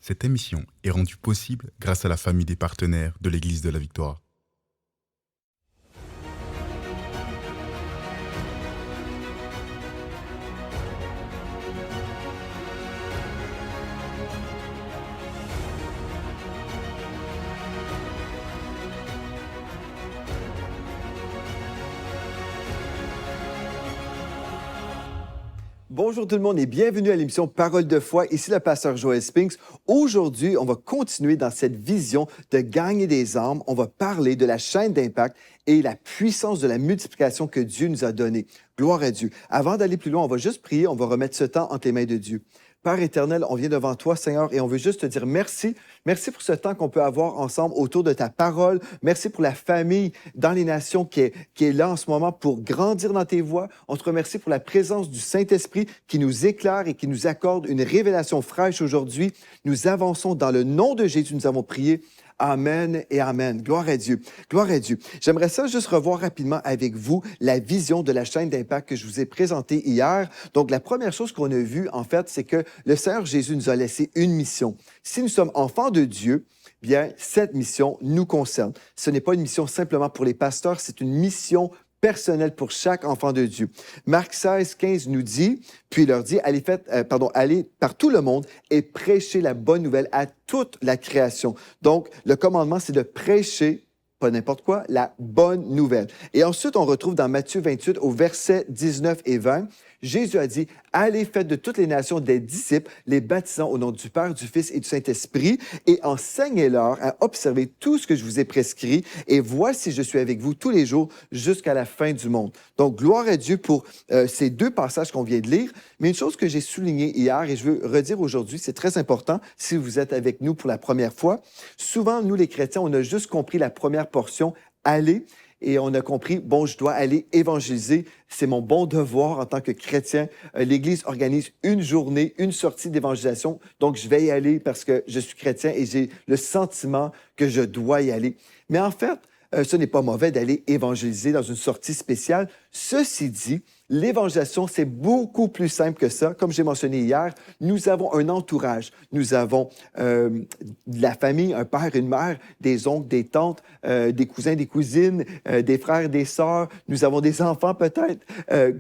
Cette émission est rendue possible grâce à la famille des partenaires de l'Église de la Victoire. Bonjour tout le monde et bienvenue à l'émission Parole de foi. Ici le pasteur Joel Spinks. Aujourd'hui, on va continuer dans cette vision de gagner des âmes. On va parler de la chaîne d'impact et la puissance de la multiplication que Dieu nous a donnée. Gloire à Dieu. Avant d'aller plus loin, on va juste prier. On va remettre ce temps entre les mains de Dieu. Père éternel, on vient devant toi, Seigneur, et on veut juste te dire merci. Merci pour ce temps qu'on peut avoir ensemble autour de ta parole. Merci pour la famille dans les nations qui est là en ce moment pour grandir dans tes voies. On te remercie pour la présence du Saint-Esprit qui nous éclaire et qui nous accorde une révélation fraîche aujourd'hui. Nous avançons dans le nom de Jésus. Nous avons prié. Amen et Amen. Gloire à Dieu. Gloire à Dieu. J'aimerais ça juste revoir rapidement avec vous la vision de la chaîne d'impact que je vous ai présentée hier. Donc, la première chose qu'on a vue, en fait, c'est que le Seigneur Jésus nous a laissé une mission. Si nous sommes enfants de Dieu, bien, cette mission nous concerne. Ce n'est pas une mission simplement pour les pasteurs, c'est une mission personnel pour chaque enfant de Dieu. Marc 16, 15 nous dit, puis il leur dit, allez par tout le monde et prêchez la bonne nouvelle à toute la création. Donc, le commandement, c'est de prêcher, pas n'importe quoi, la bonne nouvelle. Et ensuite, on retrouve dans Matthieu 28, au verset 19 et 20, Jésus a dit, « Allez, faites de toutes les nations des disciples, les baptisant au nom du Père, du Fils et du Saint-Esprit, et enseignez-leur à observer tout ce que je vous ai prescrit, et voici, je suis avec vous tous les jours jusqu'à la fin du monde. » Donc, gloire à Dieu pour ces deux passages qu'on vient de lire. Mais une chose que j'ai soulignée hier, et je veux redire aujourd'hui, c'est très important, si vous êtes avec nous pour la première fois, souvent, nous les chrétiens, on a juste compris la première portion, « Allez », et on a compris, bon, je dois aller évangéliser. C'est mon bon devoir en tant que chrétien. L'Église organise une journée, une sortie d'évangélisation. Donc, je vais y aller parce que je suis chrétien et j'ai le sentiment que je dois y aller. Mais en fait, ce n'est pas mauvais d'aller évangéliser dans une sortie spéciale. Ceci dit, l'évangélisation, c'est beaucoup plus simple que ça. Comme j'ai mentionné hier, nous avons un entourage. Nous avons de la famille, un père, une mère, des oncles, des tantes, des cousins, des cousines, des frères, des sœurs. Nous avons des enfants peut-être.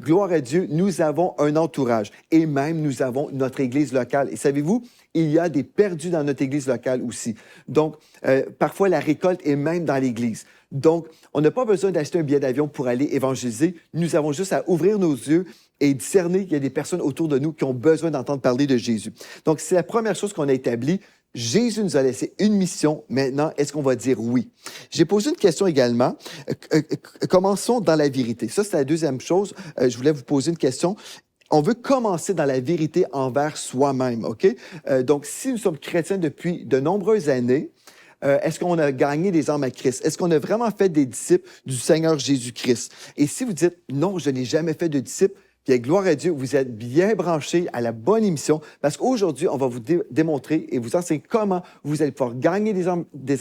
Gloire à Dieu, nous avons un entourage. Et même, nous avons notre église locale. Et savez-vous, il y a des perdus dans notre église locale aussi. Donc, parfois, la récolte est même dans l'église. Donc, on n'a pas besoin d'acheter un billet d'avion pour aller évangéliser. Nous avons juste à ouvrir nos yeux et discerner qu'il y a des personnes autour de nous qui ont besoin d'entendre parler de Jésus. Donc, c'est la première chose qu'on a établie. Jésus nous a laissé une mission. Maintenant, est-ce qu'on va dire oui? J'ai posé une question également. Commençons dans la vérité. Ça, c'est la deuxième chose. Je voulais vous poser une question. On veut commencer dans la vérité envers soi-même, OK? Donc, si nous sommes chrétiens depuis de nombreuses années, est-ce qu'on a gagné des âmes à Christ? Est-ce qu'on a vraiment fait des disciples du Seigneur Jésus-Christ? Et si vous dites, non, je n'ai jamais fait de disciples, bien, gloire à Dieu, vous êtes bien branchés à la bonne émission parce qu'aujourd'hui, on va vous démontrer et vous enseigner comment vous allez pouvoir gagner des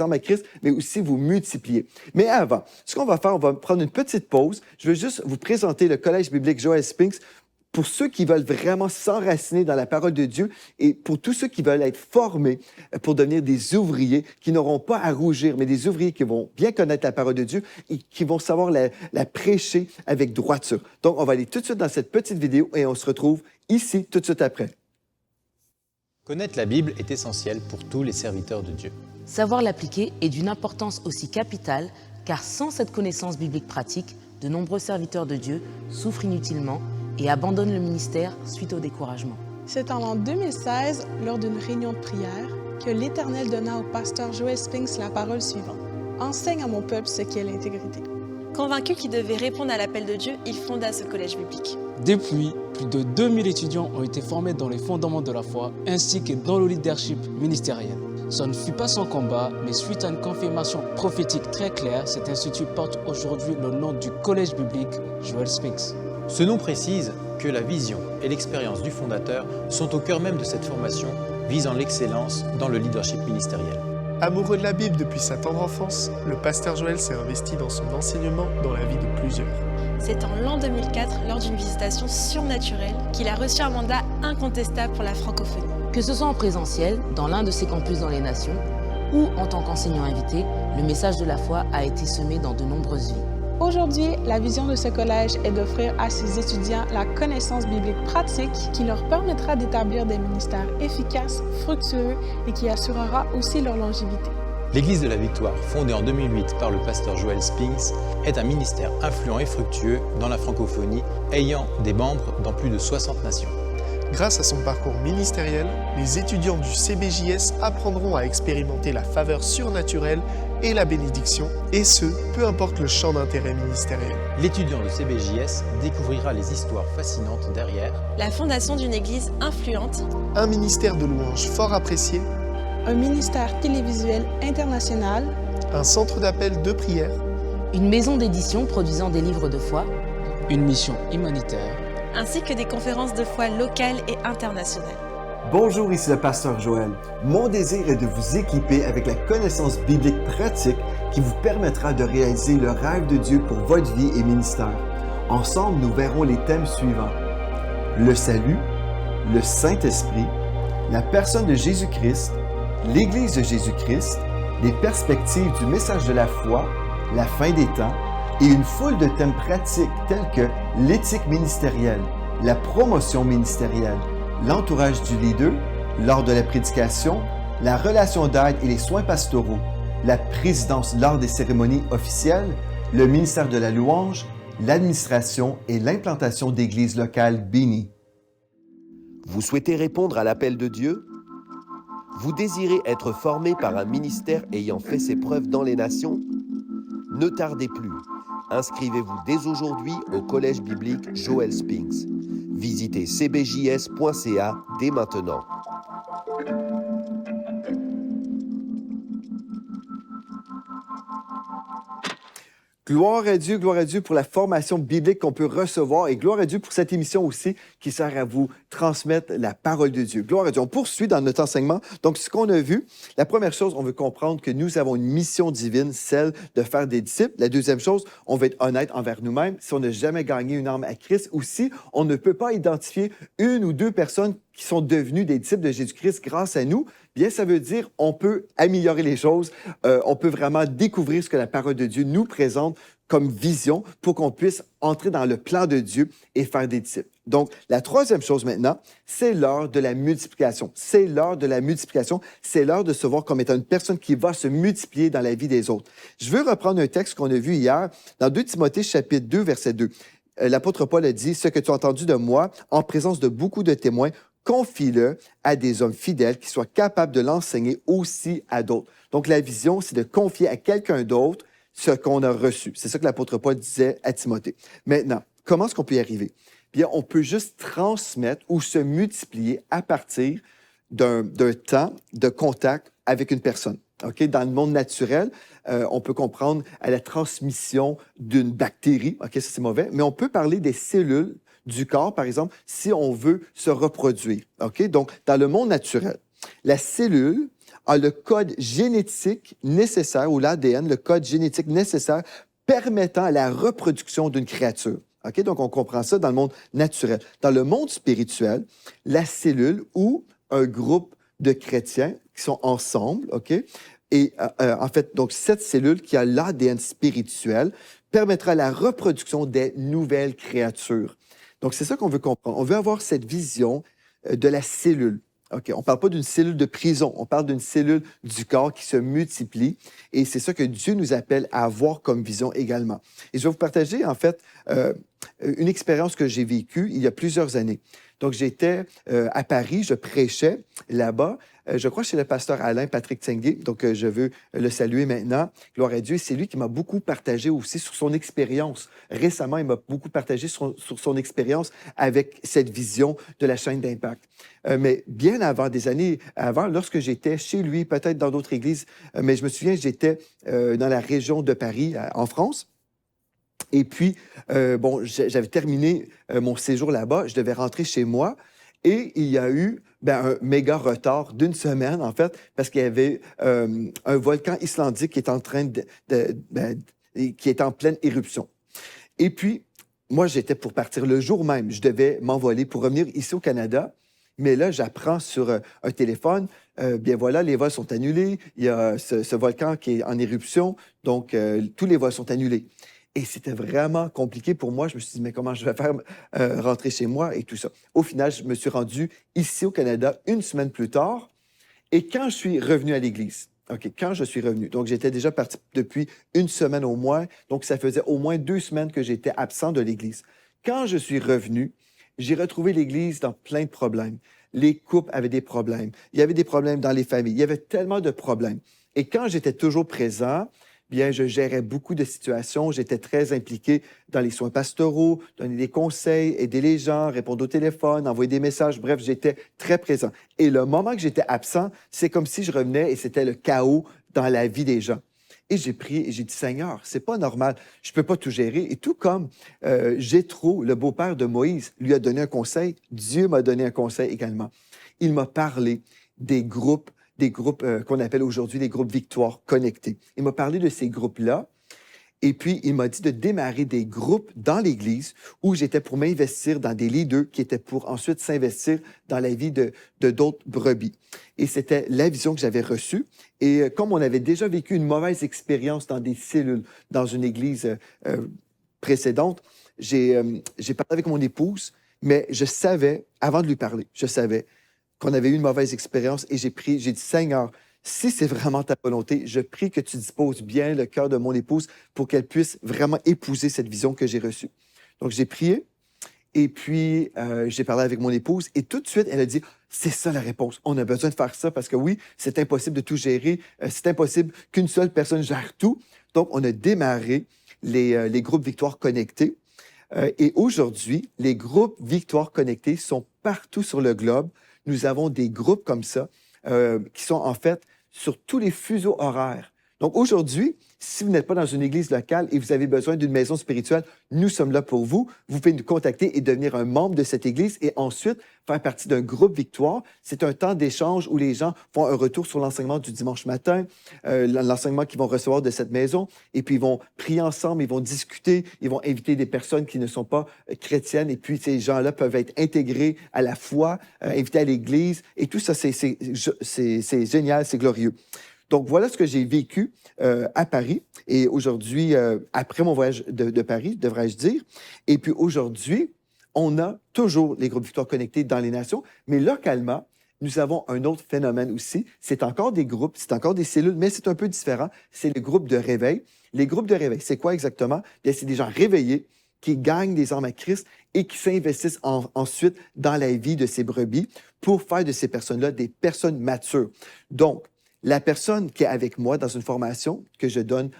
âmes à Christ, mais aussi vous multiplier. Mais avant, ce qu'on va faire, on va prendre une petite pause. Je veux juste vous présenter le Collège biblique Joel Spinks pour ceux qui veulent vraiment s'enraciner dans la parole de Dieu et pour tous ceux qui veulent être formés pour devenir des ouvriers qui n'auront pas à rougir, mais des ouvriers qui vont bien connaître la parole de Dieu et qui vont savoir la prêcher avec droiture. Donc, on va aller tout de suite dans cette petite vidéo et on se retrouve ici tout de suite après. Connaître la Bible est essentiel pour tous les serviteurs de Dieu. Savoir l'appliquer est d'une importance aussi capitale, car sans cette connaissance biblique pratique, de nombreux serviteurs de Dieu souffrent inutilement et abandonnent le ministère suite au découragement. C'est en l'an 2016, lors d'une réunion de prière, que l'Éternel donna au pasteur Joel Spinks la parole suivante. « Enseigne à mon peuple ce qu'est l'intégrité. » Convaincu qu'il devait répondre à l'appel de Dieu, il fonda ce collège biblique. Depuis, plus de 2000 étudiants ont été formés dans les fondements de la foi ainsi que dans le leadership ministériel. Ce ne fut pas sans combat, mais suite à une confirmation prophétique très claire, cet institut porte aujourd'hui le nom du collège biblique Joel Spinks. Ce nom précise que la vision et l'expérience du fondateur sont au cœur même de cette formation visant l'excellence dans le leadership ministériel. Amoureux de la Bible depuis sa tendre enfance, le pasteur Joel s'est investi dans son enseignement dans la vie de plusieurs. C'est en l'an 2004, lors d'une visitation surnaturelle, qu'il a reçu un mandat incontestable pour la francophonie. Que ce soit en présentiel, dans l'un de ses campus dans les nations, ou en tant qu'enseignant invité, le message de la foi a été semé dans de nombreuses vies. Aujourd'hui, la vision de ce collège est d'offrir à ses étudiants la connaissance biblique pratique qui leur permettra d'établir des ministères efficaces, fructueux et qui assurera aussi leur longévité. L'Église de la Victoire, fondée en 2008 par le pasteur Joel Spinks, est un ministère influent et fructueux dans la francophonie, ayant des membres dans plus de 60 nations. Grâce à son parcours ministériel, les étudiants du CBJS apprendront à expérimenter la faveur surnaturelle et la bénédiction, et ce, peu importe le champ d'intérêt ministériel. L'étudiant de CBJS découvrira les histoires fascinantes derrière La fondation d'une église influente, Un ministère de louanges fort apprécié, Un ministère télévisuel international, un centre d'appel de prière, Une maison d'édition produisant des livres de foi, Une mission humanitaire. ainsi que des conférences de foi locales et internationales. Bonjour, ici le pasteur Joël. Mon désir est de vous équiper avec la connaissance biblique pratique qui vous permettra de réaliser le rêve de Dieu pour votre vie et ministère. Ensemble, nous verrons les thèmes suivants: le salut, le Saint-Esprit, la personne de Jésus-Christ, l'Église de Jésus-Christ, les perspectives du message de la foi, la fin des temps, et une foule de thèmes pratiques tels que l'éthique ministérielle, la promotion ministérielle, l'entourage du leader, lors de la prédication, la relation d'aide et les soins pastoraux, la présidence lors des cérémonies officielles, le ministère de la louange, l'administration et l'implantation d'églises locales bénies. Vous souhaitez répondre à l'appel de Dieu? Vous désirez être formé par un ministère ayant fait ses preuves dans les nations? Ne tardez plus. Inscrivez-vous dès aujourd'hui au Collège biblique Joel Spinks. Visitez cbjs.ca dès maintenant. Gloire à Dieu pour la formation biblique qu'on peut recevoir et gloire à Dieu pour cette émission aussi qui sert à vous transmettre la parole de Dieu. Gloire à Dieu. On poursuit dans notre enseignement. Donc, ce qu'on a vu, la première chose, on veut comprendre que nous avons une mission divine, celle de faire des disciples. La deuxième chose, on veut être honnête envers nous-mêmes. Si on n'a jamais gagné une âme à Christ ou si on ne peut pas identifier une ou deux personnes qui sont devenus des disciples de Jésus-Christ grâce à nous, bien, ça veut dire on peut améliorer les choses, on peut vraiment découvrir ce que la parole de Dieu nous présente comme vision pour qu'on puisse entrer dans le plan de Dieu et faire des disciples. Donc, la troisième chose maintenant, c'est l'heure de la multiplication. C'est l'heure de la multiplication. C'est l'heure de se voir comme étant une personne qui va se multiplier dans la vie des autres. Je veux reprendre un texte qu'on a vu hier dans 2 Timothée chapitre 2, verset 2. L'apôtre Paul a dit « Ce que tu as entendu de moi, en présence de beaucoup de témoins, confie-le à des hommes fidèles qui soient capables de l'enseigner aussi à d'autres. » Donc, la vision, c'est de confier à quelqu'un d'autre ce qu'on a reçu. C'est ça que l'apôtre Paul disait à Timothée. Maintenant, comment est-ce qu'on peut y arriver? Bien, on peut juste transmettre ou se multiplier à partir d'un temps de contact avec une personne. Okay? Dans le monde naturel, on peut comprendre à la transmission d'une bactérie. OK, ça, c'est mauvais. Mais on peut parler des cellules du corps, par exemple, si on veut se reproduire. OK? Donc, dans le monde naturel, la cellule a le code génétique nécessaire, ou l'ADN, le code génétique nécessaire permettant à la reproduction d'une créature. OK? Donc, on comprend ça dans le monde naturel. Dans le monde spirituel, la cellule ou un groupe de chrétiens qui sont ensemble, OK? Et en fait, donc, cette cellule qui a l'ADN spirituel permettra la reproduction des nouvelles créatures. Donc, c'est ça qu'on veut comprendre. On veut avoir cette vision de la cellule. OK, on ne parle pas d'une cellule de prison, on parle d'une cellule du corps qui se multiplie et c'est ça que Dieu nous appelle à avoir comme vision également. Et je vais vous partager, en fait, une expérience que j'ai vécue il y a plusieurs années. Donc, j'étais à Paris, je prêchais là-bas, je crois chez le pasteur Alain Patrick Tsenguet, donc je veux le saluer maintenant. Gloire à Dieu, c'est lui qui m'a beaucoup partagé aussi sur son expérience. Récemment, il m'a beaucoup partagé sur son expérience avec cette vision de la chaîne d'impact. Mais bien avant, des années avant, lorsque j'étais chez lui, peut-être dans d'autres églises, mais je me souviens, j'étais dans la région de Paris, en France. Et puis, bon, j'avais terminé mon séjour là-bas, je devais rentrer chez moi et il y a eu un méga retard d'une semaine, en fait, parce qu'il y avait un volcan icelandique qui est en train qui est en pleine éruption. Et puis, moi, j'étais pour partir le jour même. Je devais m'envoler pour revenir ici au Canada. Mais là, j'apprends sur un téléphone, bien voilà, les vols sont annulés. Il y a ce volcan qui est en éruption. Donc, tous les vols sont annulés. Et c'était vraiment compliqué pour moi. Je me suis dit, mais comment je vais faire rentrer chez moi et tout ça. Au final, je me suis rendu ici au Canada une semaine plus tard. Et quand je suis revenu à l'Église, OK, quand je suis revenu, donc j'étais déjà parti depuis une semaine au moins, donc ça faisait au moins 2 semaines que j'étais absent de l'Église. Quand je suis revenu, j'ai retrouvé l'Église dans plein de problèmes. Les couples avaient des problèmes. Il y avait des problèmes dans les familles. Il y avait tellement de problèmes. Et quand j'étais toujours présent, bien, je gérais beaucoup de situations. J'étais très impliqué dans les soins pastoraux, donner des conseils, aider les gens, répondre au téléphone, envoyer des messages. Bref, j'étais très présent. Et le moment que j'étais absent, c'est comme si je revenais et c'était le chaos dans la vie des gens. Et j'ai prié et j'ai dit, Seigneur, c'est pas normal, je peux pas tout gérer. Et tout comme Jéthro, le beau-père de Moïse, lui a donné un conseil, Dieu m'a donné un conseil également. Il m'a parlé des groupes qu'on appelle aujourd'hui les groupes Victoire connectés. Il m'a parlé de ces groupes-là. Et puis, il m'a dit de démarrer des groupes dans l'Église où j'étais pour m'investir dans des leaders qui étaient pour ensuite s'investir dans la vie de d'autres brebis. Et c'était la vision que j'avais reçue. Et comme on avait déjà vécu une mauvaise expérience dans des cellules dans une Église précédente, j'ai parlé avec mon épouse, mais je savais, avant de lui parler, je savais qu'on avait eu une mauvaise expérience et j'ai dit, Seigneur, si c'est vraiment ta volonté, je prie que tu disposes bien le cœur de mon épouse pour qu'elle puisse vraiment épouser cette vision que j'ai reçue. Donc, j'ai prié et puis j'ai parlé avec mon épouse et tout de suite, elle a dit, c'est ça la réponse. On a besoin de faire ça parce que oui, c'est impossible de tout gérer. C'est impossible qu'une seule personne gère tout. Donc, on a démarré les groupes Victoire connectés. Et aujourd'hui, les groupes Victoire connectés sont partout sur le globe. Nous avons des groupes comme ça qui sont en fait sur tous les fuseaux horaires. Donc aujourd'hui, si vous n'êtes pas dans une église locale et vous avez besoin d'une maison spirituelle, nous sommes là pour vous. Vous pouvez nous contacter et devenir un membre de cette église et ensuite faire partie d'un groupe Victoire. C'est un temps d'échange où les gens font un retour sur l'enseignement du dimanche matin, l'enseignement qu'ils vont recevoir de cette maison, et puis ils vont prier ensemble, ils vont discuter, ils vont inviter des personnes qui ne sont pas chrétiennes, et puis ces gens-là peuvent être intégrés à la foi, invités à l'église, et tout ça, c'est génial, c'est glorieux. Donc, voilà ce que j'ai vécu à Paris. Et aujourd'hui, après mon voyage de Paris, devrais-je dire. Et puis aujourd'hui, on a toujours les groupes Victoire connectés dans les nations, mais localement, nous avons un autre phénomène aussi. C'est encore des groupes, c'est encore des cellules, mais c'est un peu différent. C'est les groupes de réveil. Les groupes de réveil, c'est quoi exactement? Bien, c'est des gens réveillés qui gagnent des âmes à Christ et qui s'investissent ensuite dans la vie de ces brebis pour faire de ces personnes-là des personnes matures. Donc, la personne qui est avec moi dans une formation que je donne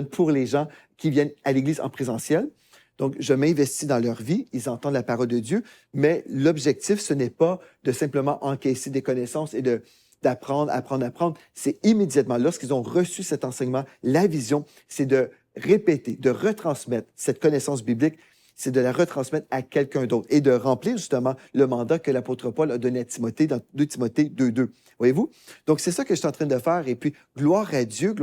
pour les gens qui viennent à l'Église en présentiel, donc je m'investis dans leur vie, ils entendent la parole de Dieu, mais l'objectif, ce n'est pas de simplement encaisser des connaissances et d'apprendre. C'est immédiatement, lorsqu'ils ont reçu cet enseignement, la vision, c'est de répéter, de retransmettre cette connaissance biblique, c'est de la retransmettre à quelqu'un d'autre et de remplir justement le mandat que l'apôtre Paul a donné à Timothée dans 2 Timothée 2.2. Voyez-vous? Donc, c'est ça que je suis en train de faire. Et puis, gloire à Dieu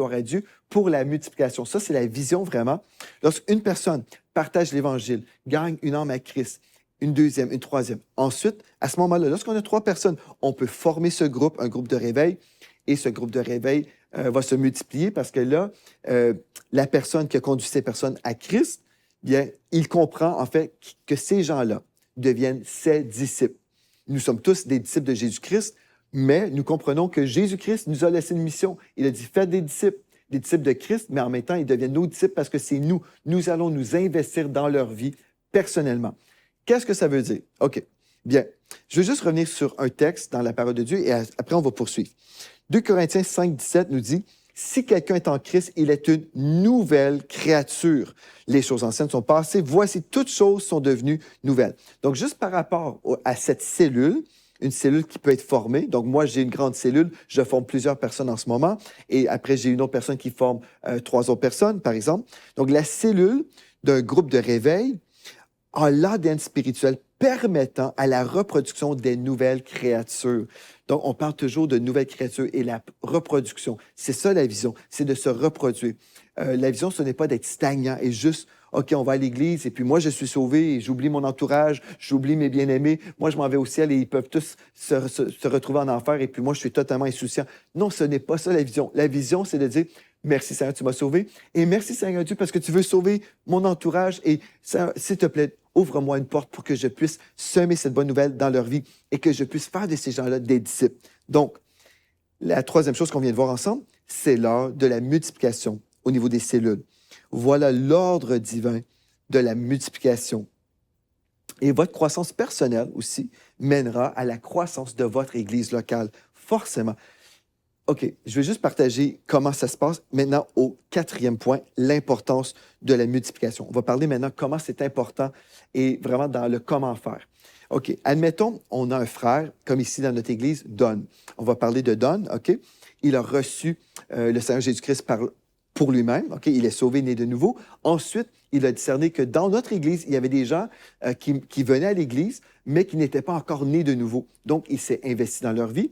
pour la multiplication. Ça, c'est la vision vraiment. Lorsqu'une personne partage l'Évangile, gagne une âme à Christ, une deuxième, une troisième. Ensuite, à ce moment-là, lorsqu'on a 3 personnes, on peut former ce groupe, un groupe de réveil, et ce groupe de réveil va se multiplier parce que là, la personne qui a conduit ces personnes à Christ, bien, il comprend en fait que ces gens-là deviennent ses disciples. Nous sommes tous des disciples de Jésus-Christ, mais nous comprenons que Jésus-Christ nous a laissé une mission. Il a dit, faites des disciples de Christ, mais en même temps, ils deviennent nos disciples parce que c'est nous. Nous allons nous investir dans leur vie personnellement. Qu'est-ce que ça veut dire? OK. Bien, je veux juste revenir sur un texte dans la parole de Dieu et après, on va poursuivre. 2 Corinthiens 5, 17 nous dit, « Si quelqu'un est en Christ, il est une nouvelle créature. Les choses anciennes sont passées. Voici, toutes choses sont devenues nouvelles. » Donc, juste par rapport à cette cellule, une cellule qui peut être formée. Donc, moi, j'ai une grande cellule. Je forme plusieurs personnes en ce moment. Et après, j'ai une autre personne qui forme 3 autres personnes, par exemple. Donc, la cellule d'un groupe de réveil a l'ADN spirituel permettant à la reproduction des nouvelles créatures. Donc, on parle toujours de nouvelles créatures et la reproduction. C'est ça la vision, c'est de se reproduire. La vision, ce n'est pas d'être stagnant et juste OK, on va à l'église et puis moi, je suis sauvé et j'oublie mon entourage, j'oublie mes bien-aimés. Moi, je m'en vais au ciel et ils peuvent tous se retrouver en enfer et puis moi, je suis totalement insouciant. Non, ce n'est pas ça la vision. La vision, c'est de dire, merci Seigneur, tu m'as sauvé et merci Seigneur Dieu parce que tu veux sauver mon entourage et s'il te plaît, ouvre-moi une porte pour que je puisse semer cette bonne nouvelle dans leur vie et que je puisse faire de ces gens-là des disciples. Donc, la troisième chose qu'on vient de voir ensemble, c'est l'heure de la multiplication au niveau des cellules. Voilà l'ordre divin de la multiplication. Et votre croissance personnelle aussi mènera à la croissance de votre Église locale, forcément. OK, je vais juste partager comment ça se passe maintenant au quatrième point, l'importance de la multiplication. On va parler maintenant comment c'est important et vraiment dans le comment faire. OK, admettons, on a un frère, comme ici dans notre Église, Don. On va parler de Don, OK? Il a reçu le Seigneur Jésus-Christ pour lui-même, OK? Il est sauvé, né de nouveau. Ensuite, il a discerné que dans notre Église, il y avait des gens qui venaient à l'Église, mais qui n'étaient pas encore nés de nouveau. Donc, il s'est investi dans leur vie.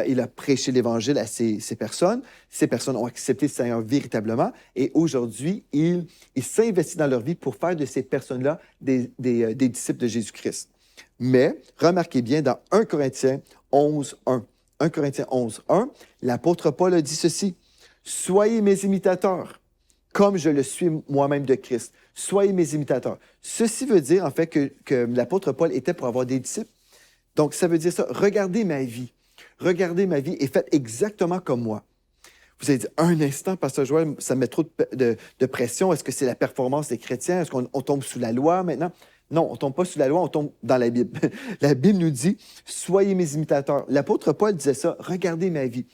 Il a prêché l'Évangile à ces personnes. Ces personnes ont accepté le Seigneur véritablement. Et aujourd'hui, il s'investit dans leur vie pour faire de ces personnes-là des disciples de Jésus-Christ. Mais, remarquez bien, dans 1 Corinthiens 11.1, 1 Corinthiens 11.1, l'apôtre Paul a dit ceci, « Soyez mes imitateurs, comme je le suis moi-même de Christ. Soyez mes imitateurs. » Ceci veut dire, en fait, que l'apôtre Paul était pour avoir des disciples. Donc, ça veut dire ça, regardez ma vie et faites exactement comme moi. Vous allez dire, un instant, Pasteur Joël, ça met trop de pression. Est-ce que c'est la performance des chrétiens? Est-ce qu'on tombe sous la loi maintenant? Non, on ne tombe pas sous la loi, on tombe dans la Bible. La Bible nous dit, soyez mes imitateurs. L'apôtre Paul disait ça, regardez ma vie.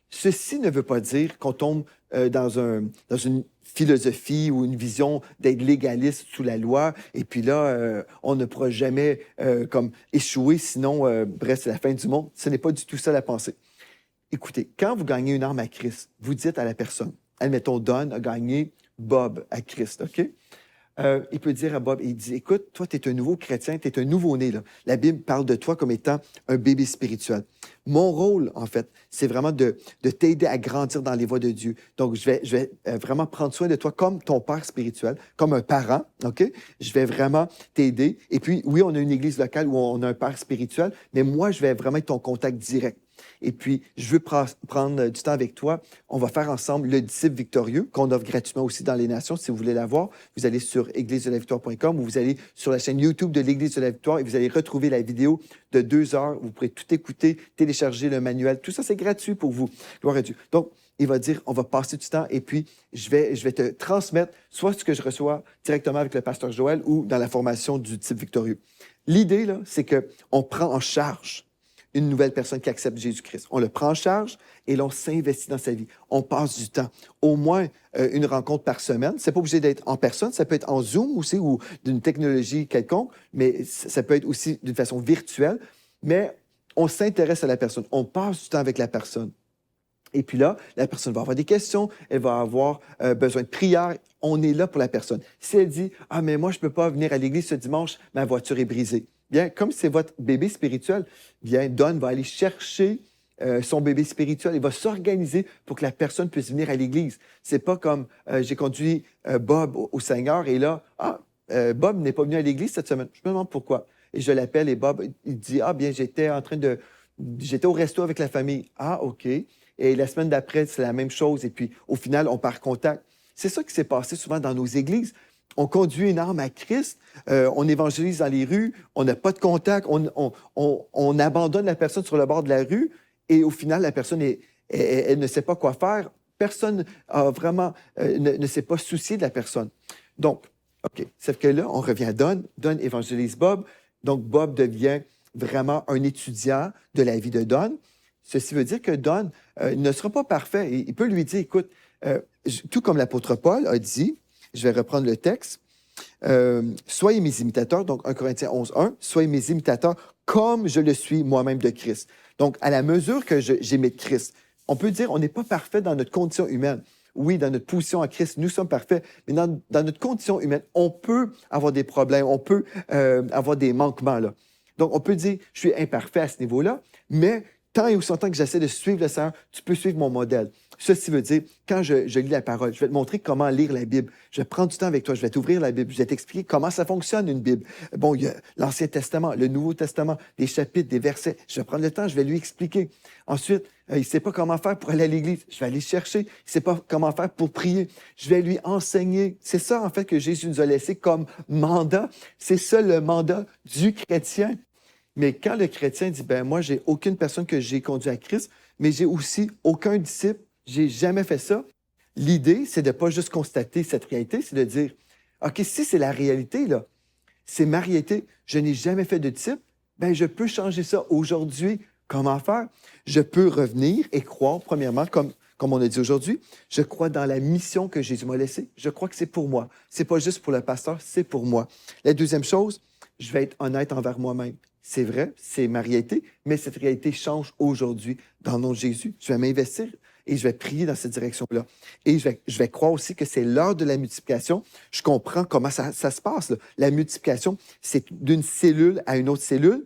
Ceci ne veut pas dire qu'on tombe dans une philosophie ou une vision d'être légaliste sous la loi, et puis là, on ne pourra jamais comme échouer, sinon, bref, c'est la fin du monde. Ce n'est pas du tout ça la pensée. Écoutez, quand vous gagnez une arme à Christ, vous dites à la personne, admettons, Don a gagné Bob à Christ, OK? Il peut dire à Bob, il dit, écoute, toi, tu es un nouveau chrétien, tu es un nouveau-né. La Bible parle de toi comme étant un bébé spirituel. Mon rôle, en fait, c'est vraiment de t'aider à grandir dans les voies de Dieu. Donc, je vais vraiment prendre soin de toi comme ton père spirituel, comme un parent, OK? Je vais vraiment t'aider. Et puis, oui, on a une église locale où on a un père spirituel, mais moi, je vais vraiment être ton contact direct. Et puis, je veux prendre du temps avec toi. On va faire ensemble le disciple victorieux qu'on offre gratuitement aussi dans les nations. Si vous voulez l'avoir, vous allez sur églisedelavictoire.com ou vous allez sur la chaîne YouTube de l'Église de la Victoire et vous allez retrouver la vidéo de 2 heures. Vous pourrez tout écouter, télécharger le manuel. Tout ça, c'est gratuit pour vous. Gloire à Dieu. Donc, il va dire, on va passer du temps et puis je vais te transmettre soit ce que je reçois directement avec le pasteur Joël ou dans la formation du disciple victorieux. L'idée, là, c'est qu'on prend en charge une nouvelle personne qui accepte Jésus-Christ. On le prend en charge et l'on s'investit dans sa vie. On passe du temps. Au moins une rencontre par semaine. C'est pas obligé d'être en personne. Ça peut être en Zoom aussi ou d'une technologie quelconque, mais ça peut être aussi d'une façon virtuelle. Mais on s'intéresse à la personne. On passe du temps avec la personne. Et puis là, la personne va avoir des questions, elle va avoir besoin de prière. On est là pour la personne. Si elle dit « Ah, mais moi, je ne peux pas venir à l'église ce dimanche, ma voiture est brisée. » Bien, comme c'est votre bébé spirituel, bien, Don va aller chercher son bébé spirituel. Il va s'organiser pour que la personne puisse venir à l'église. C'est pas comme j'ai conduit Bob au Seigneur et là, Bob n'est pas venu à l'église cette semaine. Je me demande pourquoi. Et je l'appelle et Bob, il dit, bien, j'étais au resto avec la famille. Ah, OK. Et la semaine d'après, c'est la même chose. Et puis, au final, on perd contact. C'est ça qui s'est passé souvent dans nos églises. On conduit une arme à Christ, on évangélise dans les rues, on n'a pas de contact, on abandonne la personne sur le bord de la rue et au final, la personne, elle ne sait pas quoi faire. Personne ne s'est pas soucié de la personne. Donc, OK, sauf que là, on revient à Don. Don évangélise Bob. Donc, Bob devient vraiment un étudiant de la vie de Don. Ceci veut dire que Don ne sera pas parfait. Il peut lui dire, écoute, tout comme l'apôtre Paul a dit, je vais reprendre le texte. Soyez mes imitateurs, donc 1 Corinthiens 11.1, soyez mes imitateurs comme je le suis moi-même de Christ. Donc, à la mesure que j'imite Christ, on peut dire on n'est pas parfait dans notre condition humaine. Oui, dans notre position en Christ, nous sommes parfaits, mais dans notre condition humaine, on peut avoir des problèmes, on peut avoir des manquements. Là. Donc, on peut dire je suis imparfait à ce niveau-là, mais tant et aussi longtemps que j'essaie de suivre le Seigneur, tu peux suivre mon modèle. Ceci veut dire, quand je lis la parole, je vais te montrer comment lire la Bible. Je vais prendre du temps avec toi, je vais t'ouvrir la Bible, je vais t'expliquer comment ça fonctionne, une Bible. Bon, il y a l'Ancien Testament, le Nouveau Testament, des chapitres, des versets. Je vais prendre le temps, je vais lui expliquer. Ensuite, il ne sait pas comment faire pour aller à l'Église. Je vais aller chercher. Il ne sait pas comment faire pour prier. Je vais lui enseigner. C'est ça, en fait, que Jésus nous a laissé comme mandat. C'est ça, le mandat du chrétien. Mais quand le chrétien dit, ben moi, j'ai aucune personne que j'ai conduit à Christ, mais j'ai aussi aucun disciple, j'ai jamais fait ça. L'idée, c'est de ne pas juste constater cette réalité, c'est de dire, OK, si c'est la réalité, là, c'est ma réalité, je n'ai jamais fait de disciple, ben je peux changer ça aujourd'hui. Comment faire? Je peux revenir et croire, premièrement, comme on a dit aujourd'hui, je crois dans la mission que Jésus m'a laissée. Je crois que c'est pour moi. Ce n'est pas juste pour le pasteur, c'est pour moi. La deuxième chose, je vais être honnête envers moi-même. C'est vrai, c'est ma réalité, mais cette réalité change aujourd'hui dans le nom de Jésus. Je vais m'investir et je vais prier dans cette direction-là. Et je vais croire aussi que c'est l'heure de la multiplication. Je comprends comment ça se passe, là. La multiplication, c'est d'une cellule à une autre cellule.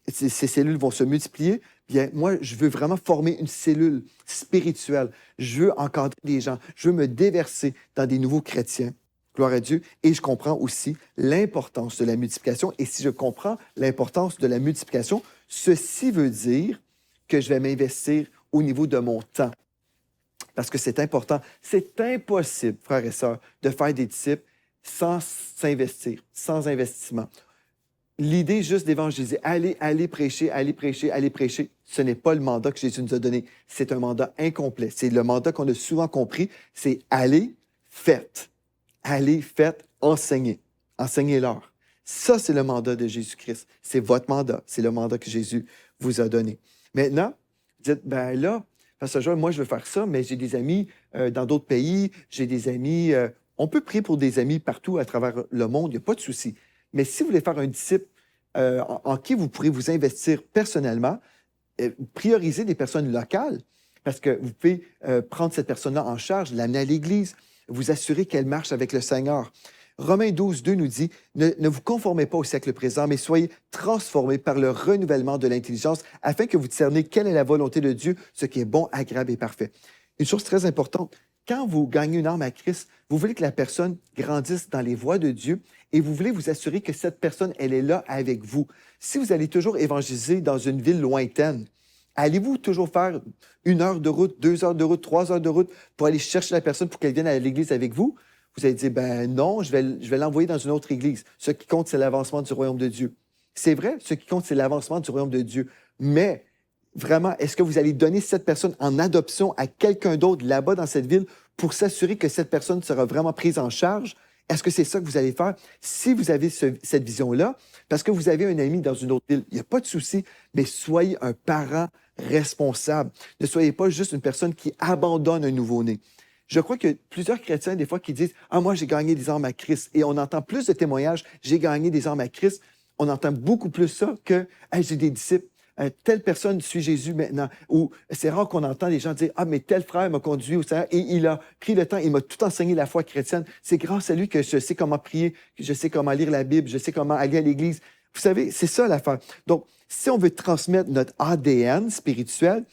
Ces cellules vont se multiplier. Bien, moi, je veux vraiment former une cellule spirituelle. Je veux encadrer des gens. Je veux me déverser dans des nouveaux chrétiens. Gloire à Dieu. Et je comprends aussi l'importance de la multiplication. Et si je comprends l'importance de la multiplication, ceci veut dire que je vais m'investir au niveau de mon temps. Parce que c'est important. C'est impossible, frères et sœurs, de faire des disciples sans s'investir, sans investissement. L'idée juste d'évangéliser, allez prêcher, ce n'est pas le mandat que Jésus nous a donné. C'est un mandat incomplet. C'est le mandat qu'on a souvent compris, c'est allez, faites. Allez, faites, enseignez. Enseignez-leur. Ça, c'est le mandat de Jésus-Christ. C'est votre mandat. C'est le mandat que Jésus vous a donné. Maintenant, dites, ben là, Pasteur Joël, moi, je veux faire ça, mais j'ai des amis dans d'autres pays, j'ai des amis... on peut prier pour des amis partout à travers le monde, il n'y a pas de souci. Mais si vous voulez faire un disciple en qui vous pourrez vous investir personnellement, priorisez des personnes locales, parce que vous pouvez prendre cette personne-là en charge, l'amener à l'Église, vous assurer qu'elle marche avec le Seigneur. Romains 12, 2 nous dit, ne vous conformez pas au siècle présent, mais soyez transformés par le renouvellement de l'intelligence, afin que vous discerniez quelle est la volonté de Dieu, ce qui est bon, agréable et parfait. Une chose très importante, quand vous gagnez une âme à Christ, vous voulez que la personne grandisse dans les voies de Dieu et vous voulez vous assurer que cette personne, elle est là avec vous. Si vous allez toujours évangéliser dans une ville lointaine, allez-vous toujours faire 1 heure de route, 2 heures de route, 3 heures de route pour aller chercher la personne pour qu'elle vienne à l'église avec vous? Vous allez dire, ben non, je vais l'envoyer dans une autre église. Ce qui compte, c'est l'avancement du royaume de Dieu. C'est vrai, ce qui compte, c'est l'avancement du royaume de Dieu. Mais vraiment, est-ce que vous allez donner cette personne en adoption à quelqu'un d'autre là-bas dans cette ville pour s'assurer que cette personne sera vraiment prise en charge? Est-ce que c'est ça que vous allez faire? Si vous avez cette vision-là, parce que vous avez un ami dans une autre ville, il n'y a pas de souci, mais soyez un parent responsable. Ne soyez pas juste une personne qui abandonne un nouveau-né. Je crois que plusieurs chrétiens, des fois, qui disent « Ah, moi, j'ai gagné des âmes à Christ. » Et on entend plus de témoignages « J'ai gagné des âmes à Christ. » On entend beaucoup plus ça que hey, « J'ai des disciples. Telle personne suit Jésus maintenant. » Ou c'est rare qu'on entend des gens dire « Ah, mais tel frère m'a conduit au Seigneur et il a pris le temps, il m'a tout enseigné la foi chrétienne. C'est grâce à lui que je sais comment prier, que je sais comment lire la Bible, je sais comment aller à l'Église. » Vous savez, c'est ça l'affaire. Donc, si on veut transmettre notre ADN spirituel,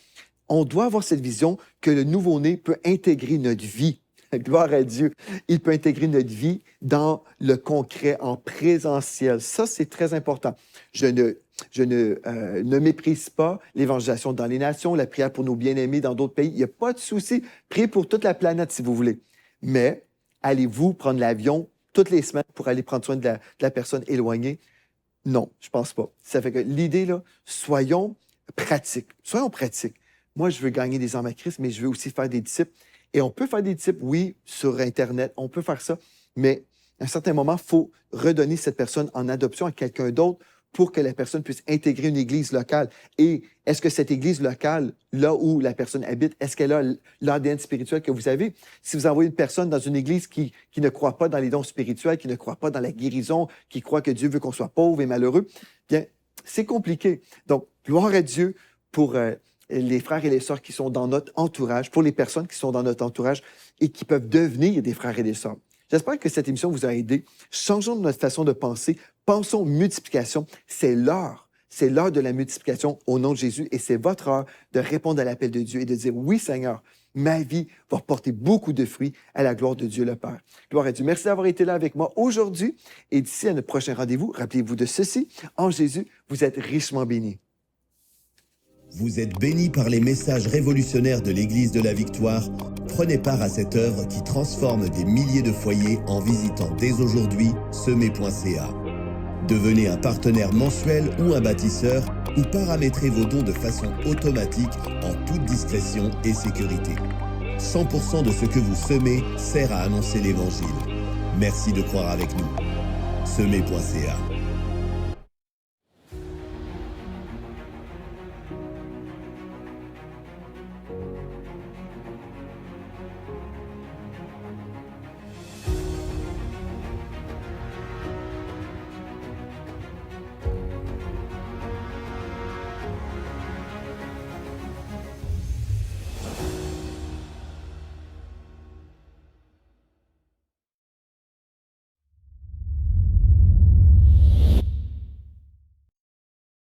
on doit avoir cette vision que le nouveau-né peut intégrer notre vie. Gloire à Dieu. Il peut intégrer notre vie dans le concret, en présentiel. Ça, c'est très important. Je ne méprise pas l'évangélisation dans les nations, la prière pour nos bien-aimés dans d'autres pays. Il n'y a pas de souci. Priez pour toute la planète si vous voulez. Mais allez-vous prendre l'avion toutes les semaines pour aller prendre soin de la personne éloignée? Non, je ne pense pas. Ça fait que l'idée, là, soyons pratiques. Soyons pratiques. Moi, je veux gagner des âmes à Christ, mais je veux aussi faire des disciples. Et on peut faire des disciples, oui, sur Internet, on peut faire ça, mais à un certain moment, il faut redonner cette personne en adoption à quelqu'un d'autre pour que la personne puisse intégrer une église locale. Et est-ce que cette église locale, là où la personne habite, est-ce qu'elle a l'ADN spirituel que vous avez? Si vous envoyez une personne dans une église qui ne croit pas dans les dons spirituels, qui ne croit pas dans la guérison, qui croit que Dieu veut qu'on soit pauvre et malheureux, bien, c'est compliqué. Donc, gloire à Dieu pour les frères et les sœurs qui sont dans notre entourage, pour les personnes qui sont dans notre entourage et qui peuvent devenir des frères et des sœurs. J'espère que cette émission vous a aidé. Changeons de notre façon de penser. Pensons multiplication. C'est l'heure. C'est l'heure de la multiplication au nom de Jésus et c'est votre heure de répondre à l'appel de Dieu et de dire, oui Seigneur, ma vie va porter beaucoup de fruits à la gloire de Dieu le Père. Gloire à Dieu. Merci d'avoir été là avec moi aujourd'hui et d'ici à notre prochain rendez-vous, rappelez-vous de ceci, en Jésus, vous êtes richement bénis. Vous êtes bénis par les messages révolutionnaires de l'Église de la Victoire. Prenez part à cette œuvre qui transforme des milliers de foyers en visitant dès aujourd'hui semer.ca. Devenez un partenaire mensuel ou un bâtisseur ou paramétrez vos dons de façon automatique en toute discrétion et sécurité. 100% de ce que vous semez sert à annoncer l'Évangile. Merci de croire avec nous. Semer.ca